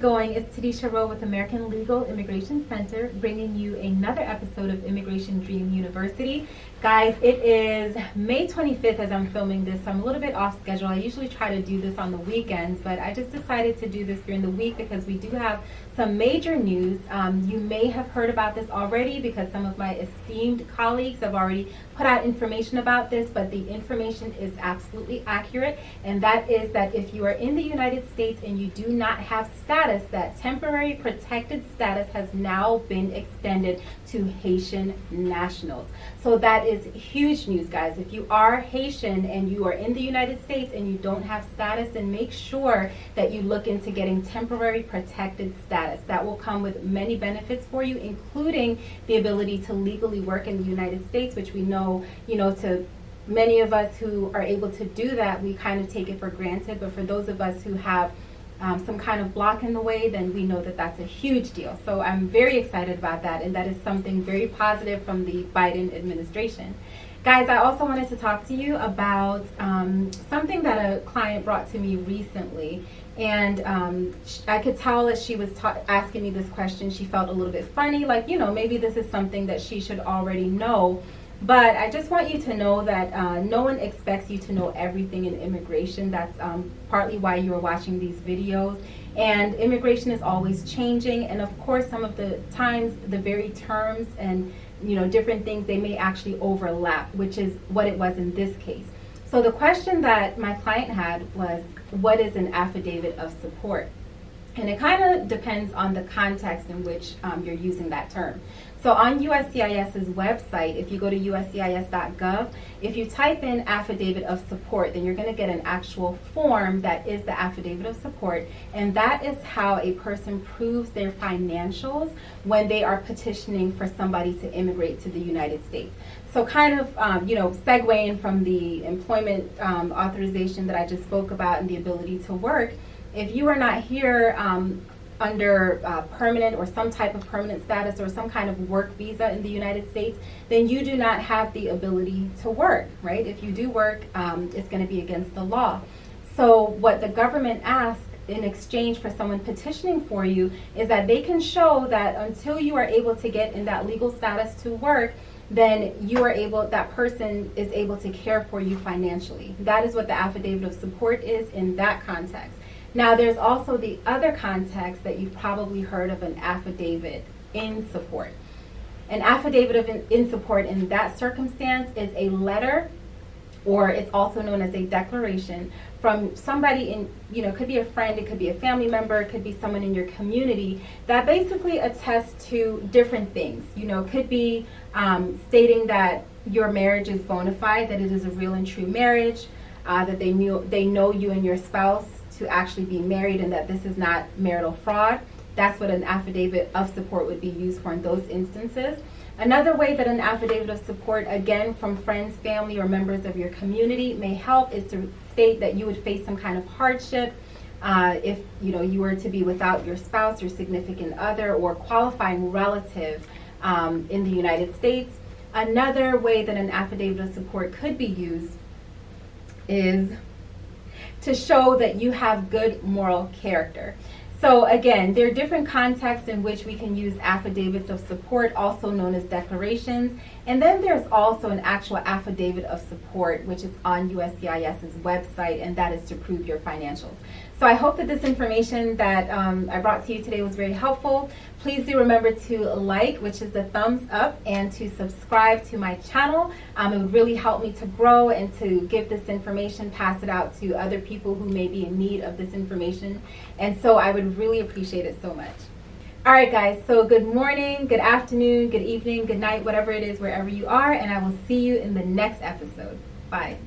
going? It's Tadisha Rowe with American Legal Immigration Center, bringing you another episode of Immigration Dream University. Guys, it is May 25th as I'm filming this, so I'm a little bit off schedule. I usually try to do this on the weekends, but I just decided to do this during the week because we do have some major news. You may have heard about this already because some of my esteemed colleagues have already put out information about this, but the information is absolutely accurate, and that is that if you are in the United States and you do not have status, that temporary protected status has now been extended to Haitian nationals. So that is huge news, guys. If you are Haitian and you are in the United States and you don't have status, then make sure that you look into getting temporary protected status. That will come with many benefits for you, including the ability to legally work in the United States, which we know, to many of us who are able to do that, we kind of take it for granted. But for those of us who have some kind of block in the way, then we know that that's a huge deal. So I'm very excited about that, and that is something very positive from the Biden administration. Guys, I also wanted to talk to you about something that a client brought to me recently, and I could tell as she was asking me this question, she felt a little bit funny, like, maybe this is something that she should already know. But I just want you to know that no one expects you to know everything in immigration. That's partly why you're watching these videos. And immigration is always changing. And of course, some of the times, the very terms and different things, they may actually overlap, which is what it was in this case. So the question that my client had was, what is an affidavit of support? And it kind of depends on the context in which you're using that term. So on USCIS's website, if you go to USCIS.gov, if you type in affidavit of support, then you're going to get an actual form that is the affidavit of support. And that is how a person proves their financials when they are petitioning for somebody to immigrate to the United States. So kind of, segueing from the employment authorization that I just spoke about and the ability to work, if you are not here under permanent or some type of permanent status or some kind of work visa in the United States, then you do not have the ability to work, right? If you do work, it's going to be against the law. So what the government asks in exchange for someone petitioning for you is that they can show that until you are able to get in that legal status to work, then that person is able to care for you financially. That is what the affidavit of support is in that context. Now, there's also the other context that you've probably heard of, an affidavit in support. An affidavit in support in that circumstance is a letter, or it's also known as a declaration from somebody it could be a friend, it could be a family member, it could be someone in your community that basically attests to different things. Could be stating that your marriage is bona fide, that it is a real and true marriage, that they know you and your spouse to actually be married and that this is not marital fraud. That's what an affidavit of support would be used for in those instances. Another way that an affidavit of support, again from friends, family, or members of your community may help is to state that you would face some kind of hardship if you were to be without your spouse, your significant other, or qualifying relative in the United States. Another way that an affidavit of support could be used is to show that you have good moral character. So again, there are different contexts in which we can use affidavits of support, also known as declarations. And then there's also an actual affidavit of support, which is on USCIS's website, and that is to prove your financials. So I hope that this information that I brought to you today was very helpful. Please do remember to like, which is the thumbs up, and to subscribe to my channel. It would really help me to grow and to give this information, pass it out to other people who may be in need of this information. And so I would really appreciate it so much. All right, guys, so good morning, good afternoon, good evening, good night, whatever it is, wherever you are, and I will see you in the next episode. Bye.